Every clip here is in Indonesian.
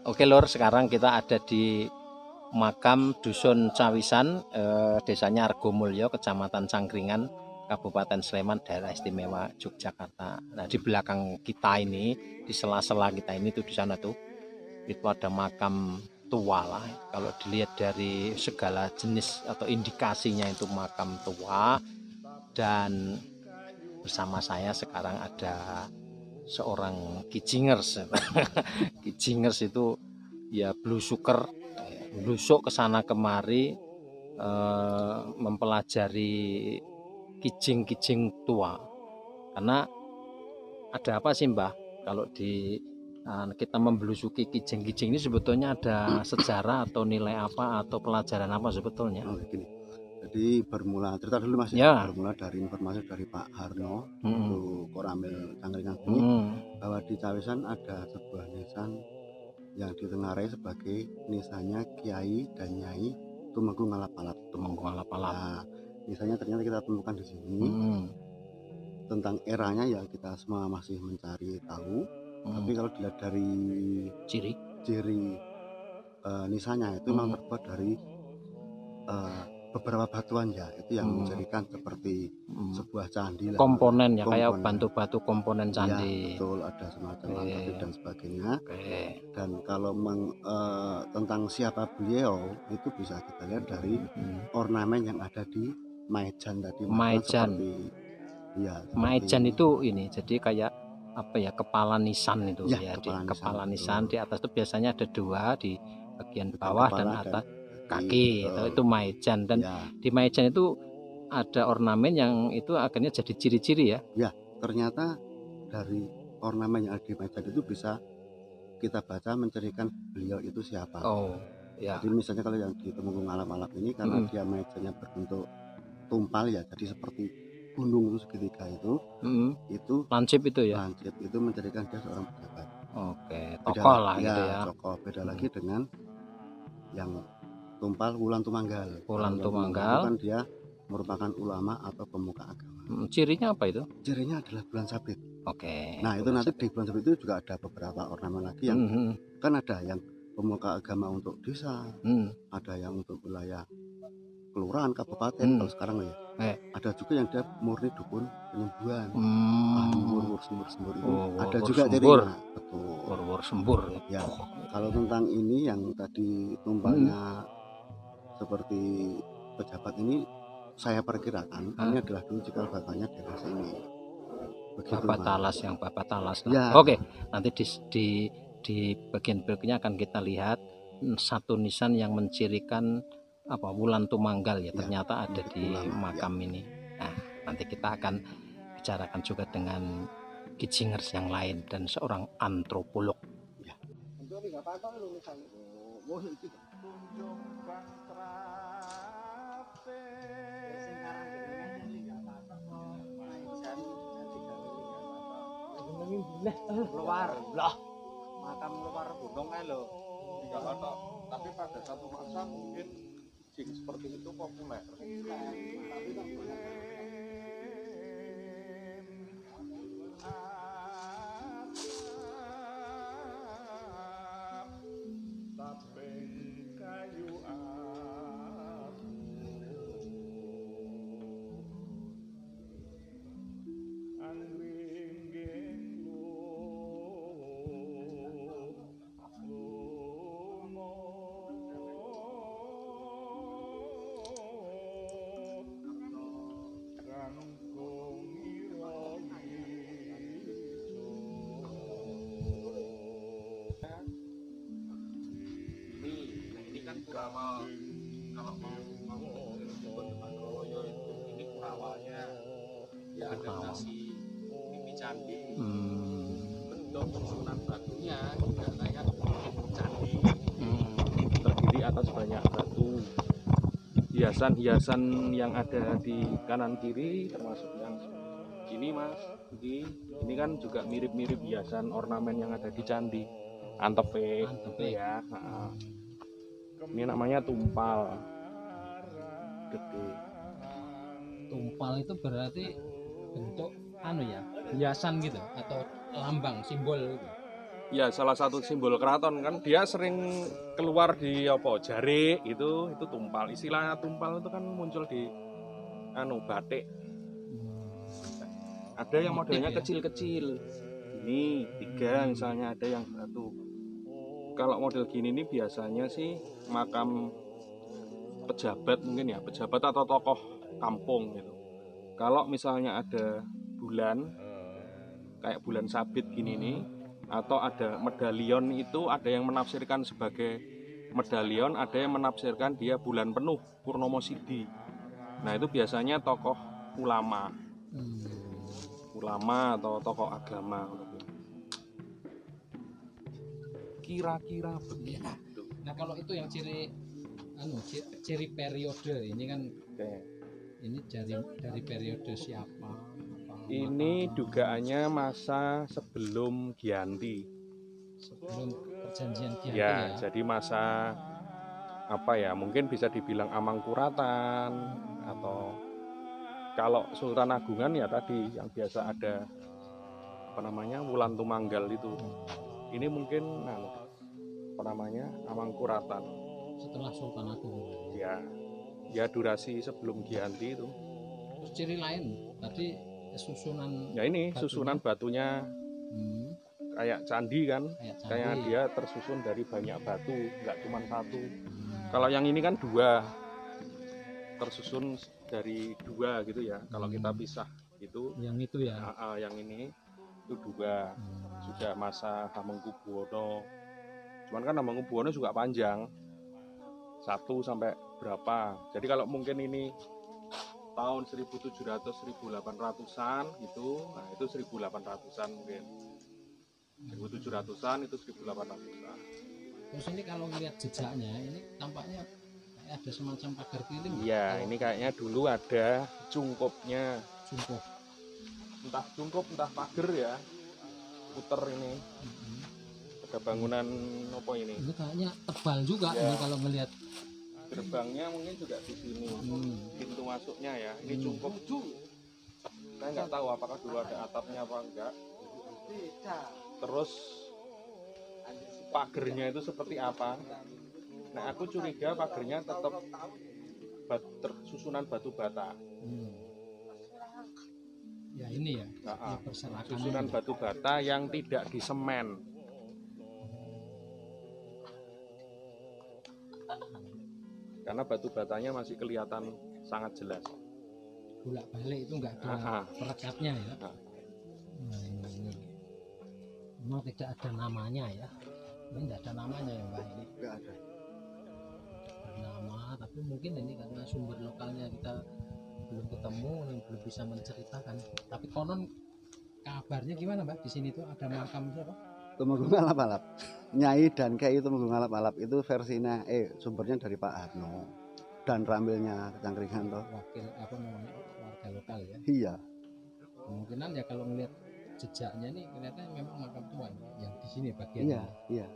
Oke Lur, sekarang kita ada di makam Dusun Cawisan, desanya Argomulyo, Kecamatan Cangkringan, Kabupaten Sleman, Daerah Istimewa Yogyakarta. Nah, di belakang kita ini, di sela-sela kita ini tuh di sana tuh, itu ada makam tua lah. Kalau dilihat dari segala jenis atau indikasinya itu makam tua. Dan bersama saya sekarang ada seorang kijingers. Kijingers itu ya blusuker, blusuk ke sana kemari, mempelajari kijing-kijing tua. Karena ada apa sih Mbah, kalau di kita membelusuki kijing-kijing ini sebetulnya ada sejarah atau nilai apa atau pelajaran apa sebetulnya? Gini. Jadi bermula cerita dulu Mas ya. Bermula dari informasi dari Pak Harno itu Koramil Cangkringan ini bahwa di Cawisan ada sebuah nisan yang ditengarai sebagai nisannya Kiai dan Nyai Tumenggung Alap-Alap. Nah, nisannya ternyata kita temukan di sini. Tentang eranya ya kita semua masih mencari tahu. Tapi kalau dilihat dari ciri nisannya itu memang terbuat dari beberapa batuan ya, itu yang menjadikan seperti sebuah candi lah. Komponen ya, kayak batu-batu komponen candi. Ya, betul, ada semacam lantai dan sebagainya. Dan kalau tentang siapa beliau itu bisa kita lihat dari ornamen yang ada di Maejan tadi. Maejan. Maejan itu ini, jadi kayak apa ya, kepala nisan itu ya, kepala nisan di atas itu biasanya ada dua di bagian bawah dan atas kaki, itu Maejan. Dan di Maejan itu ada ornamen yang itu akhirnya jadi ciri-ciri ya. Ya, ternyata dari ornamen yang ada di Maejan itu bisa kita baca mencirikan beliau itu siapa. Jadi misalnya kalau yang di Tumenggung Alap-Alap ini karena dia Maejannya berbentuk tumpal ya, jadi seperti gunung itu segitiga itu lancip itu ya. Lancip itu menjadikan dia seorang pejabat. Tokoh lah gitu ya. Tokoh. Beda lagi dengan yang tumpal Wulan Tumanggal. Wulan Tumanggal kan dia merupakan ulama atau pemuka agama. Cirinya apa itu? Cirinya adalah bulan sabit. Nah, itu nanti di bulan sabit itu juga ada beberapa ornamen lagi yang kan ada yang pemuka agama untuk desa, ada yang untuk wilayah kelurahan, kabupaten, kalau sekarang ya. Ada juga yang dia murni dukun penyembuhan. Sembur itu ada juga cirinya. Betul. Sembur. Ya, kalau tentang ini yang tadi tumpalnya seperti pejabat ini, saya perkirakan ini adalah dulu cikal bakalnya daerah sini. Babat Talas. Ya. Oke, nanti di bagian berikutnya akan kita lihat satu nisan yang mencirikan apa Wulan Tumanggal ya, ternyata ada di makam ini. Nah, nanti kita akan bicarakan juga dengan kijingers yang lain dan seorang antropolog. Ya. Keluar lah makam luar gunung lho di Jakarta, tapi pada satu masa mungkin jing seperti itu populer. Kalau mau disebut Mangkoloyo itu ini awalnya ya ada nasi pipi candi, bentuk susunan batunya juga kayak candi, terdiri atas banyak batu. Hiasan-hiasan yang ada di kanan kiri termasuk yang sini Mas, ini kan juga mirip-mirip hiasan ornamen yang ada di candi Antepe ya. Ini namanya tumpal gede. Tumpal itu berarti bentuk hiasan gitu atau lambang simbol gitu. Ya salah satu simbol keraton kan, dia sering keluar di apa jarik itu tumpal. Istilah tumpal itu kan muncul di batik. Ada yang modelnya kecil-kecil, ini 3 misalnya, ada yang 1. Kalau model gini ini biasanya sih makam pejabat mungkin ya, pejabat atau tokoh kampung gitu. Kalau misalnya ada bulan kayak bulan sabit gini nih, atau ada medalion, itu ada yang menafsirkan sebagai medalion, ada yang menafsirkan dia bulan penuh Purnomo Sidi. Nah itu biasanya tokoh ulama, atau tokoh agama. Kira-kira begitu. Nah kalau itu yang ciri periode ini kan, ini dari periode siapa? Ini dugaannya masa sebelum Giyanti. Sebelum perjanjian Giyanti Ya, jadi masa apa ya? Mungkin bisa dibilang Amangkuratan, atau kalau Sultan Agungan ya tadi yang biasa ada Wulan Tumanggal itu. Ini mungkin Amangkuratan. Setelah Sultan Agung. Ya durasi sebelum Giyanti itu. Terus ciri lain tadi susunan. Ya ini susunan batunya kayak candi kan, kayak dia tersusun dari banyak batu, nggak cuma 1. Kalau yang ini kan 2, tersusun dari 2 gitu ya. Kalau kita pisah itu. Yang itu ya. Yang ini itu 2. Sudah masa Hamengkubuwono. Cuman kan Hamengkubuwono juga panjang. 1 sampai berapa. Jadi kalau mungkin ini tahun 1700-1800-an gitu, nah itu 1800-an mungkin. 1700-an itu 1800-an. Terus ini kalau lihat jejaknya, ini tampaknya kayak ada semacam pagar keliling. Iya, ini kayaknya dulu ada cungkupnya. Cungkup. Entah cungkup, entah pagar ya. Puter ini. Ada bangunan apa ini? Ini kayaknya tebal juga ini kalau melihat. Gerbangnya mungkin juga di sini, pintu masuknya ya. Ini cungkup. Saya nggak tahu apakah dulu ada atapnya apa enggak. Terus pagernya itu seperti apa? Nah aku curiga pagernya tetap susunan batu bata. Ya ini ya. Susunan batu bata yang tidak disemen. Karena batu batanya masih kelihatan sangat jelas. Bolak-balik itu enggak ada perekatnya ya. Nah, ini memang tidak ada namanya ya. Ini enggak ada namanya ya Mbak ini. Enggak ada. Bernama, tapi mungkin ini karena sumber lokalnya kita belum ketemu, belum bisa menceritakan. Tapi konon kabarnya gimana Mbak? Di sini tuh ada makam siapa? Tumenggung Alap-Alap. Nyai dan Kiai Tumenggung Alap-Alap itu versinya sumbernya dari Pak Harno dan Ramilnya Cangkringan toh. Wakil apa namanya? Warga lokal ya. Iya. Kemungkinan ya kalau melihat jejaknya nih kelihatan memang makam tuan yang di sini bagian. Iya, iya.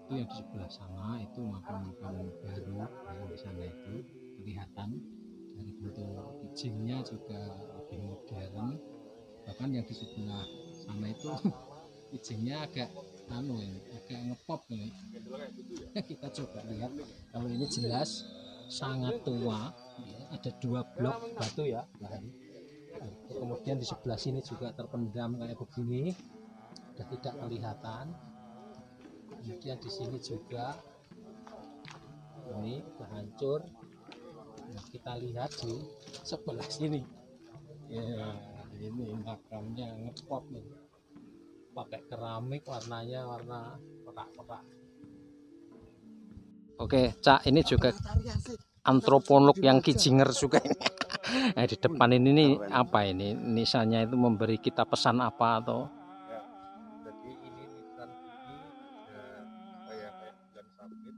Itu yang di sebelah sana itu makam-makam baru yang di sana itu kelihatan dari bentuk kijingnya juga lebih modern. Bahkan yang di sebelah sana itu kijingnya agak agak ngepop nih. Kita coba lihat. Kalau ini jelas sangat tua, ada 2 blok batu ya. Kemudian di sebelah sini juga terpendam kayak begini, sudah tidak kelihatan. Kemudian di sini juga ini sudah hancur. Nah, kita lihat di sebelah sini. Ya, ini makamnya ngepop nih. Pakai keramik, warnanya warna perak-perak. Oke, Cak, ini juga antropolog yang kijinger juga ini. Di depan ini nih apa ini? Nisannya itu memberi kita pesan apa atau? Ya, jadi ini nisan ini kayak bulan sabit.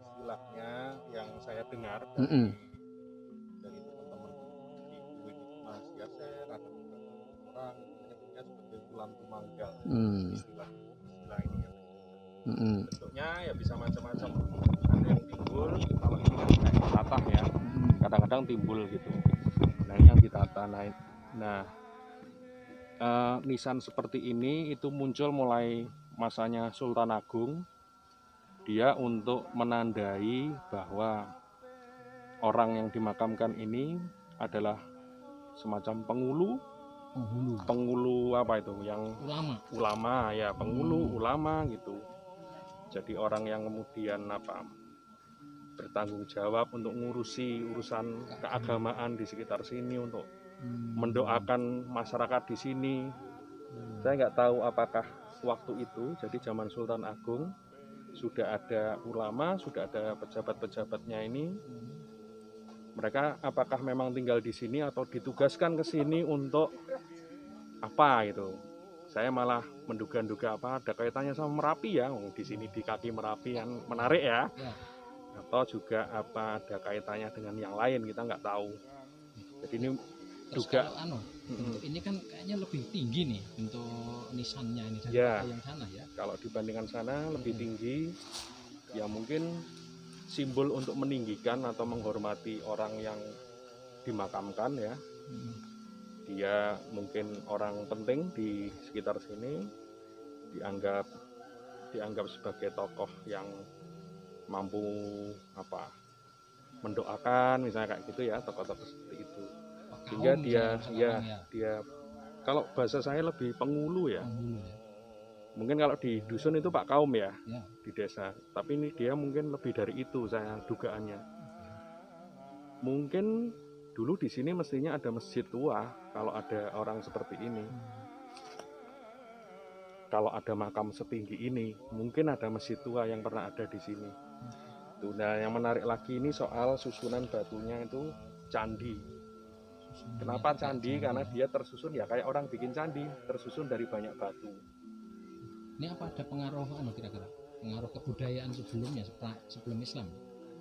Istilahnya yang saya dengar dari teman-teman di Mas Yaser, ada orang menyebutnya sebagai bulan tumanggal. Istilah ini ya. Bentuknya ya bisa macam-macam. Ada yang timbul, kalau ini kan kayak tatah ya. Kadang-kadang timbul gitu. Nah ini yang ditata. Nah nisan seperti ini itu muncul mulai masanya Sultan Agung. Dia untuk menandai bahwa orang yang dimakamkan ini adalah semacam penghulu apa itu, yang ulama ya, penghulu ulama gitu. Jadi orang yang kemudian bertanggung jawab untuk ngurusi urusan keagamaan di sekitar sini, untuk mendoakan masyarakat di sini. Saya nggak tahu apakah waktu itu, jadi zaman Sultan Agung, sudah ada ulama, sudah ada pejabat-pejabatnya ini. Mereka apakah memang tinggal di sini atau ditugaskan ke sini untuk apa gitu. Saya malah menduga-duga ada kaitannya sama Merapi ya. Di sini di kaki Merapi yang menarik ya. Atau juga ada kaitannya dengan yang lain, kita nggak tahu. Jadi ini juga ini kan kayaknya lebih tinggi nih untuk nisannya ini dari yang sana ya. Kalau dibandingkan sana lebih tinggi, ya mungkin simbol untuk meninggikan atau menghormati orang yang dimakamkan ya. Dia mungkin orang penting di sekitar sini, dianggap sebagai tokoh yang mampu mendoakan misalnya kayak gitu ya, tokoh-tokoh seperti itu. Sehingga dia kalau bahasa saya lebih penghulu ya. Mungkin kalau di dusun itu Pak Kaum ya, di desa. Tapi ini dia mungkin lebih dari itu, saya dugaannya. Mungkin dulu di sini mestinya ada masjid tua kalau ada orang seperti ini. Kalau ada makam setinggi ini, mungkin ada masjid tua yang pernah ada di sini. Nah, yang menarik lagi ini soal susunan batunya itu candi. Kenapa candi? Karena dia tersusun ya kayak orang bikin candi, tersusun dari banyak batu. Ini apa ada pengaruh kira-kira? Pengaruh kebudayaan sebelumnya, sebelum Islam?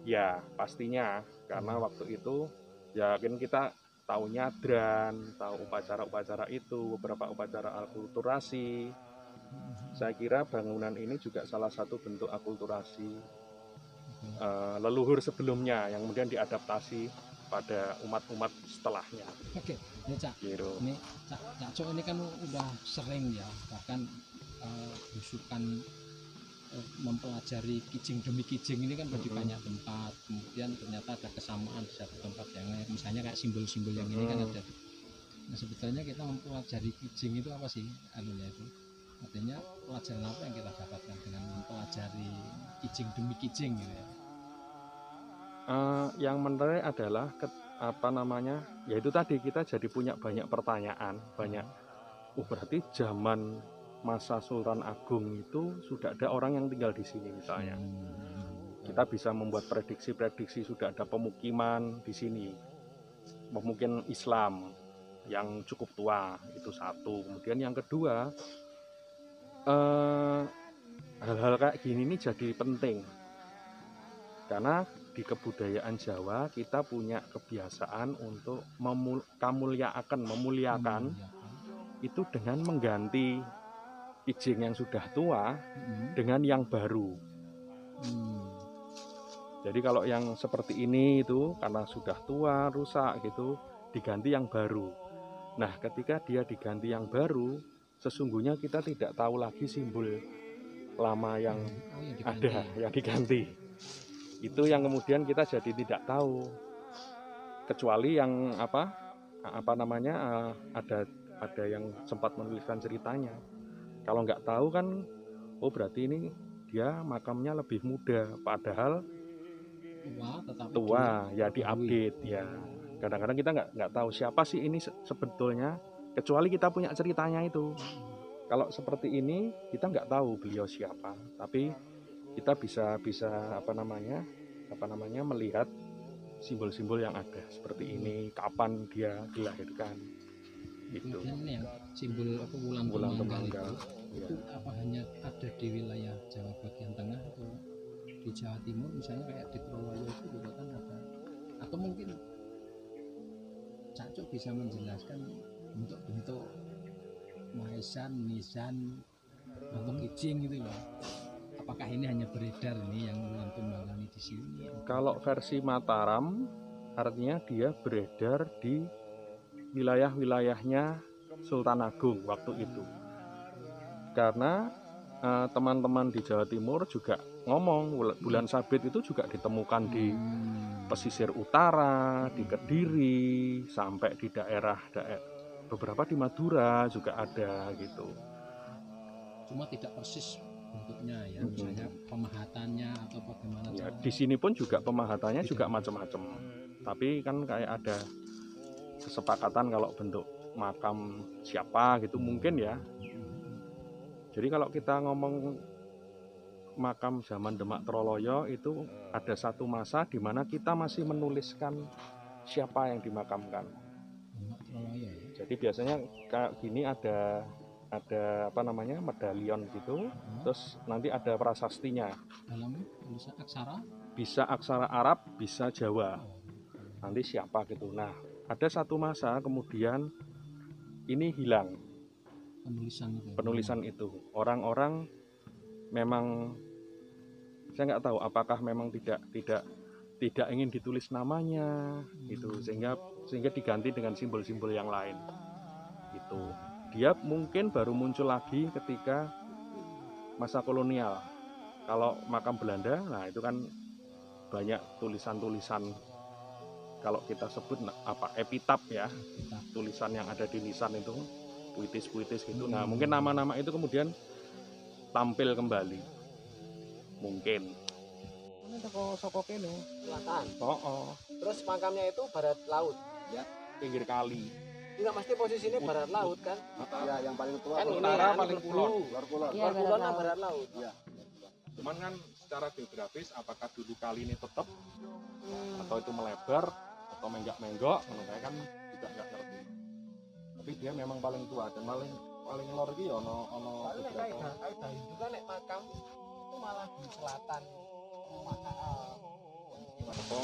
Ya, pastinya. Karena waktu itu ya kan kita tahu nyadran, tahu upacara-upacara itu, beberapa upacara akulturasi. Saya kira bangunan ini juga salah satu bentuk akulturasi leluhur sebelumnya yang kemudian diadaptasi pada umat-umat setelahnya. Oke, ini Cak, ini Cak Cok ini kan udah sering ya, bahkan berusukan mempelajari kijing demi kijing ini kan di banyak tempat. Kemudian ternyata ada kesamaan di satu tempat yang lain, misalnya kayak simbol-simbol yang ini kan ada. Nah sebetulnya kita mempelajari kijing itu apa sih itu? Artinya pelajaran apa yang kita dapatkan dengan mempelajari kijing demi kijing gitu ya? Yang menarik adalah ya itu tadi kita jadi punya banyak pertanyaan, berarti zaman masa Sultan Agung itu sudah ada orang yang tinggal di sini misalnya. Kita bisa membuat prediksi-prediksi, sudah ada pemukiman di sini, pemukiman Islam yang cukup tua, itu satu. Kemudian yang kedua, hal-hal kayak gini ini jadi penting karena di kebudayaan Jawa kita punya kebiasaan untuk memuliakan itu dengan mengganti kijing yang sudah tua dengan yang baru. Jadi kalau yang seperti ini itu karena sudah tua, rusak gitu, diganti yang baru. Nah, ketika dia diganti yang baru, sesungguhnya kita tidak tahu lagi simbol lama yang ada yang diganti. Itu yang kemudian kita jadi tidak tahu, kecuali yang ada yang sempat menuliskan ceritanya. Kalau nggak tahu kan, berarti ini dia makamnya lebih muda, padahal tua ya, diupdate ya. Kadang-kadang kita nggak tahu siapa sih ini sebetulnya, kecuali kita punya ceritanya itu. Kalau seperti ini kita nggak tahu beliau siapa, tapi kita bisa melihat simbol-simbol yang ada seperti ini, kapan dia dilahirkan. Itu. Kemudian yang simbol bulan tunggal itu apa hanya ada di wilayah Jawa bagian tengah atau di Jawa Timur, misalnya kayak di Trowolo itu juga kan ada, atau mungkin Cak Cok bisa menjelaskan bentuk-bentuk maesan, nisan atau kijing gitu loh. Apakah ini hanya beredar ini yang bulan tunggal ini di sini? Kalau versi Mataram artinya dia beredar di wilayah-wilayahnya Sultan Agung waktu itu. Karena teman-teman di Jawa Timur juga ngomong bulan sabit itu juga ditemukan di pesisir utara, di Kediri, sampai di daerah beberapa di Madura juga ada gitu. Cuma tidak persis bentuknya ya, misalnya pemahatannya atau bagaimana ya, di sini pun juga pemahatannya juga macam-macam, tapi kan kayak ada kesepakatan kalau bentuk makam siapa gitu mungkin ya. Jadi kalau kita ngomong makam zaman Demak Troloyo itu ada satu masa di mana kita masih menuliskan siapa yang dimakamkan. Jadi biasanya kayak gini ada apa namanya medalion gitu, terus nanti ada prasastinya. Dalam bisa aksara? Bisa aksara Arab, bisa Jawa. Nanti siapa gitu. Nah, ada satu masa kemudian ini hilang. Penulisan itu. Orang-orang memang saya nggak tahu apakah memang tidak ingin ditulis namanya gitu, sehingga diganti dengan simbol-simbol yang lain gitu. Dia mungkin baru muncul lagi ketika masa kolonial. Kalau makam Belanda, nah itu kan banyak tulisan-tulisan, kalau kita sebut apa epitaf ya, tulisan yang ada di lisan itu puitis-puitis gitu. Nah mungkin nama-nama itu kemudian tampil kembali mungkin. Ini toko kene selatan. Terus makamnya itu barat laut ya, pinggir kali. Enggak mesti posisinya barat laut kan? Ya, yang paling tua kan utara, paling kulon. Luar kulon sama barat laut. Ya. Cuman kan secara geografis apakah dulu kali ini tetap atau itu melebar atau menggak-menggok, saya kan juga nggak ngerti. Tapi dia memang paling tua dan paling lor iki ono beberapa. Kaidah juga nek makam itu malah di selatan. Apa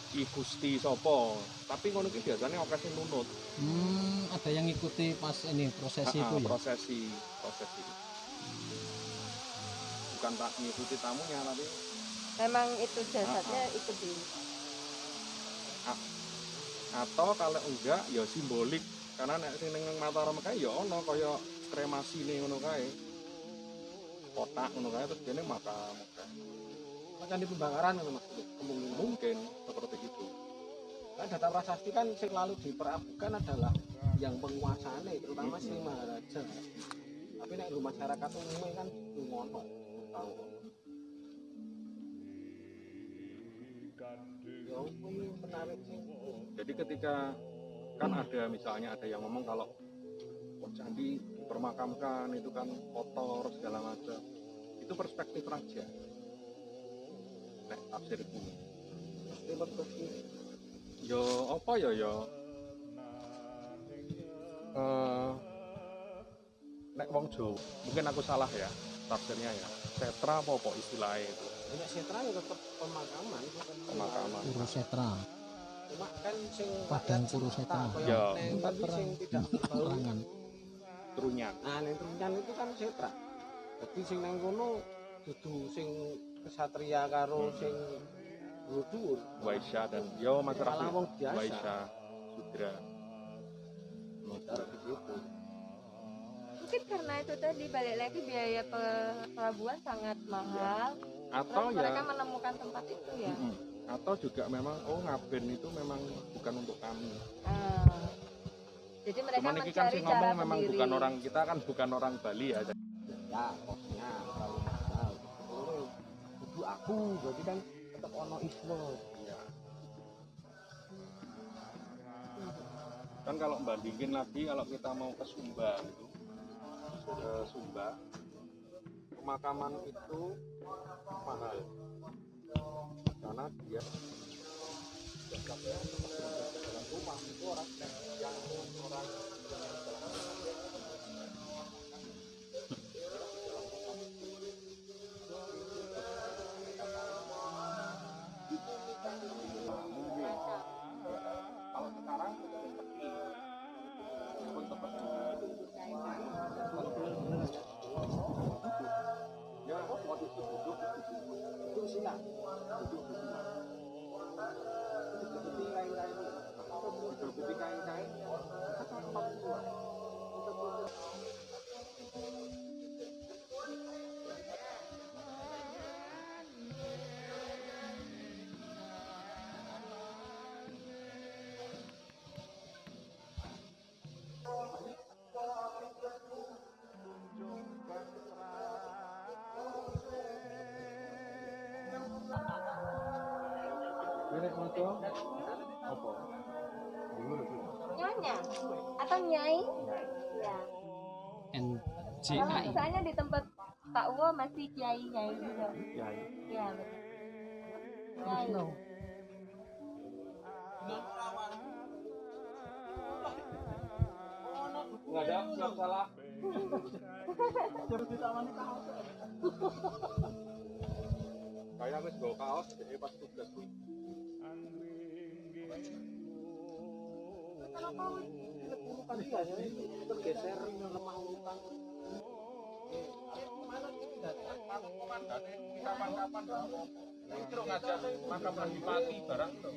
Ki Gusti Sopo, tapi ngono ki biasanya oke sing nunut. Ada yang ngikuti pas ini prosesi itu ya. Prosesi. Bukan tak ngikuti tamunya tapi memang itu jasadnya ikut di. Atau kalau enggak ya simbolik, karena nek sing ning Mataram kae ya ono kaya kremasi ning ngono kae. Kotak ngono kae terus dene makam. Macam di pembakaran itu maksudnya. Mungkin seperti itu. Kan data prasasti kan yang selalu diperabukan adalah yang penguasanya, terutama si Maharaja. Tapi nek lu masyarakat umumnya kan ngono tahu. Ya ini menarik sih. Jadi ketika kan ada misalnya ada yang ngomong kalau candi dipermakamkan itu kan kotor segala macam. Itu perspektif raja. Nek tafsirku. Yo apa ya nek wong Jawa mungkin aku salah ya tafsirnya ya, setra apa istilahnya itu. Nek setra ya tetap pemakaman Kurusetra. Cuma kan sing Padang Kurusetra ya tapi sing tidak perangan Trunyan. Nah nek Trunyan itu kan setra. Jadi sing nang kono dudu sing kesatria karo sing dhuwur. Waisya dan yo masyarakat wong biasa. Waisya Sudra. Mungkin karena itu tadi balik lagi biaya pelabuhan sangat mahal. Atau Terus ya mereka menemukan tempat itu ya. Atau juga memang Ngaben itu memang bukan untuk kami. Jadi mereka Cuman ini kan mencari sih cara ngomong memang sendiri. bukan orang kita kan bukan orang Bali ya. Ya pokoknya kalau mahal kudu aku berarti kan tetap ono ismo. Ya. Kan kalau bandingin lagi kalau kita mau ke Sumba gitu, ke Sumba pemakaman itu mahal karena dia dalam rumah itu orang yang kalau sekarang ya waktu itu duduk itu sila duduk di kain-kain apa? Nyonya atau nyai? Ya. NJI. Soalnya di tempat Pak Uwo masih kiai nyai juga. Kiai. Ya betul. Nyai. Nggak ada, nggak salah. Kayak wis go kaos, jadi pas tugas kuwi. Tergeser lemah urutan. Kapan-kapan terus ngajak makam lagi mati barang tuh.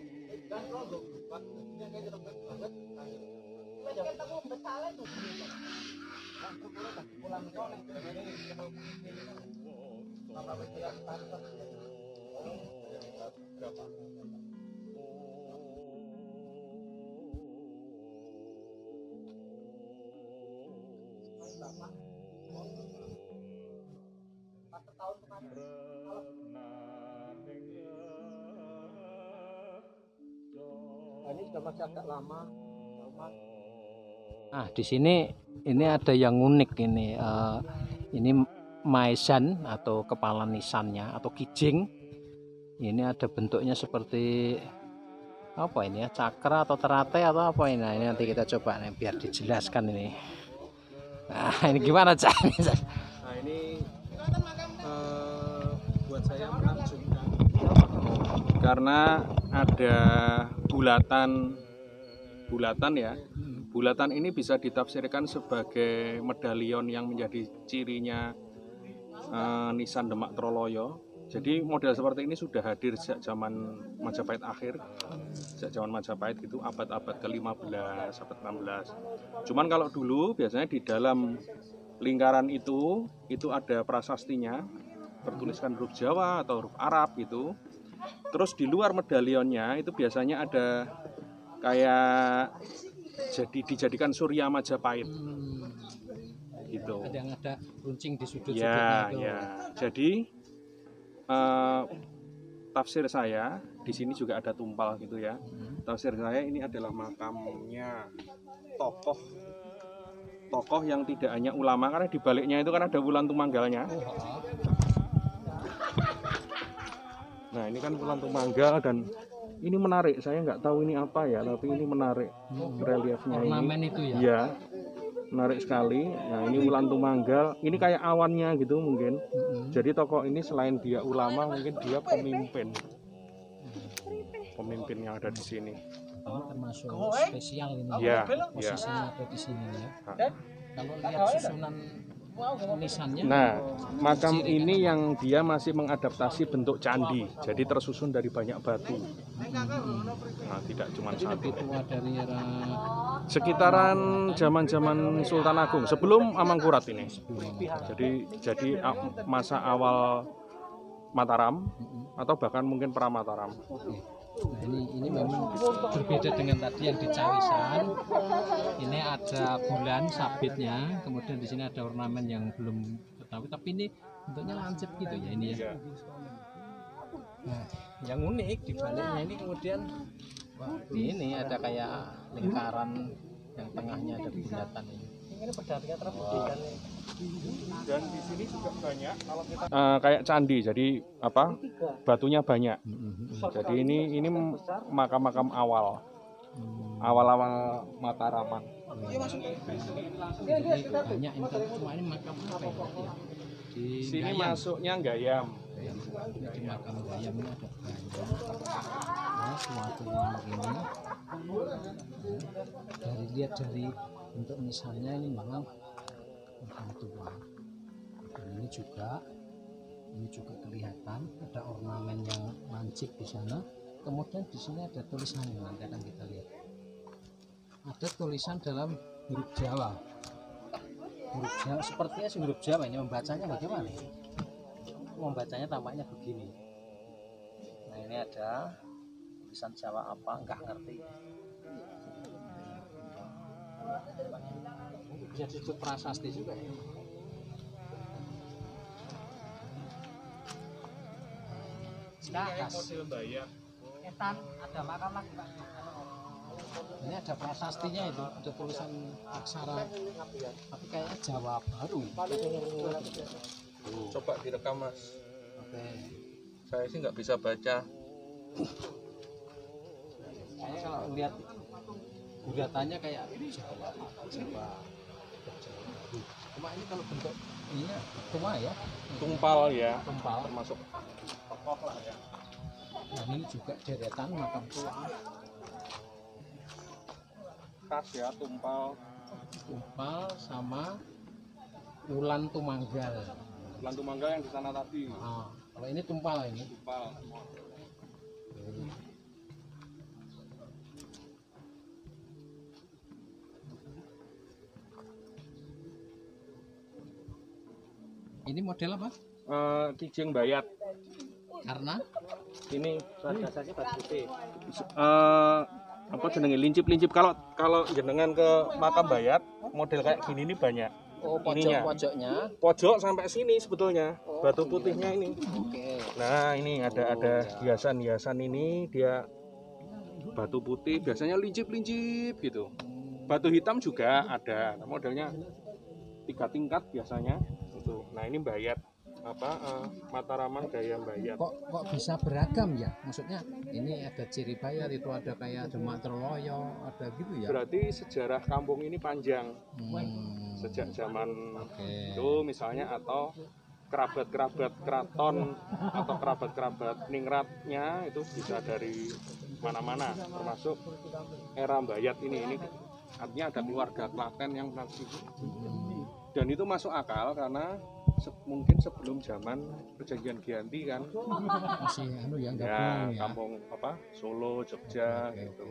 Ini sudah masih agak lama. Nah, di sini ini ada yang unik ini. Ini maesan atau kepala nisannya atau kijing. Ini ada bentuknya seperti apa ini ya? Cakra atau teratai atau apa ini? Nah, ini nanti kita coba nih biar dijelaskan ini. Nah, ini gimana Cak? Nah ini buat saya menakjubkan karena ada bulatan ya. Bulatan ini bisa ditafsirkan sebagai medalion yang menjadi cirinya nisan Demak Troloyo. Jadi model seperti ini sudah hadir sejak zaman Majapahit akhir, sejak zaman Majapahit itu abad-abad ke-15, abad 16. Cuman kalau dulu biasanya di dalam lingkaran itu ada prasastinya, bertuliskan huruf Jawa atau huruf Arab gitu. Terus di luar medalionnya itu biasanya ada kayak dijadikan Surya Majapahit. Gitu. Ada runcing di Ya, sudut-sudutnya itu. ya. Jadi tafsir saya di sini juga ada tumpal gitu ya. Tafsir saya ini adalah makamnya tokoh yang tidak hanya ulama, karena di baliknya itu kan ada Wulan Tumanggalnya. Nah ini kan Wulan Tumanggal dan ini menarik. Saya nggak tahu ini apa ya, tapi ini menarik reliefnya ini. Ornamen itu ya. Iya, menarik sekali. Nah ini Wulan Tumanggal, ini kayak awannya gitu mungkin. Jadi tokoh ini selain dia ulama, mungkin dia pemimpin yang ada di sini. Ini termasuk spesial ini. Ya, Posisinya ada di sini ya. Kalau lihat susunan nisannya. Nah, makam ini yang dia masih mengadaptasi bentuk candi, jadi tersusun dari banyak batu. Nah, tidak cuma satu. Tua dari era Sekitaran zaman-zaman Sultan Agung, sebelum Amangkurat ini. Jadi masa awal Mataram atau bahkan mungkin pra Mataram. Nah, ini memang berbeda dengan tadi yang di Cawisan. Ini ada bulan sabitnya, kemudian di sini ada ornamen yang belum ketahui, tapi ini bentuknya lancip gitu ya ini ya. Nah, yang unik di baliknya ini kemudian ini ada kayak lingkaran yang tengahnya ada bulatan ini. Ini pedangnya terbuka nih. Dan di sini juga banyak kalau kita kayak candi, jadi apa? Batunya banyak. Jadi ini makam-makam awal Mataraman. Jadi banyak ini cuma ini makam apa ya? Di Sini Gayam. masuknya Gayam. Di makam Gayam ini ada banyak. Nah, suatu yang begini. Dari bentuk nisannya ini memang tua. Dan ini juga kelihatan ada ornamen yang lancip di sana. Kemudian di sini ada tulisannya, nanti akan kita lihat. Ada tulisan dalam huruf Jawa. Huruf Jawa sepertinya huruf Jawa ini membacanya bagaimana? Membacanya tampaknya begini. Nah ini ada tulisan Jawa apa? Enggak ngerti. Bisa disebut prasasti juga ya. Model Bayam. ada makam lagi Pak. Ini ada prasastinya itu, ada tulisan aksara, tapi kayaknya Jawa Baru. Coba direkam Mas. Oke. Saya sih nggak bisa baca. Kayaknya kalau lihat guratannya kayak Jawa. Cuma ini kalau bentuk ininya tua ya, Tumpal ya, tumpal. termasuk tokoh lah ya. Nah, ini juga deretan makam tua. Khas ya, tumpal. Tumpal sama Wulan Tumanggal. Lantu mangga yang di sana tadi. Nah, kalau ini tumpal ini. Tumpal. Ini model apa? Kijing Bayat. Karena Ini Biasanya batu putih. apa jenenge lincip-lincip. Kalau jenengan ke makam Bayat model kayak gini ini banyak. Ininya. pojok-pojoknya. Pojok sampai sini sebetulnya batu putihnya ini. Oke. Nah ini ada hiasan-hiasan ini dia batu putih biasanya lincip-lincip gitu. Batu hitam juga ada modelnya 3 tingkat biasanya itu. Nah ini Bayat Mataraman gaya Bayat. Kok bisa beragam ya? Maksudnya ini ada ciri Bayat, itu ada kayak Demak Terloyo, ada gitu ya? Berarti sejarah kampung ini panjang sejak zaman itu misalnya, atau kerabat-kerabat keraton atau kerabat-kerabat ningratnya itu bisa dari mana-mana, termasuk era Bayat ini artinya ada keluarga Klaten yang praktis. Dan itu masuk akal karena mungkin sebelum zaman perjanjian Giyanti kan Masih yang ya, gabung ya. kampung Solo, Jogja gitu.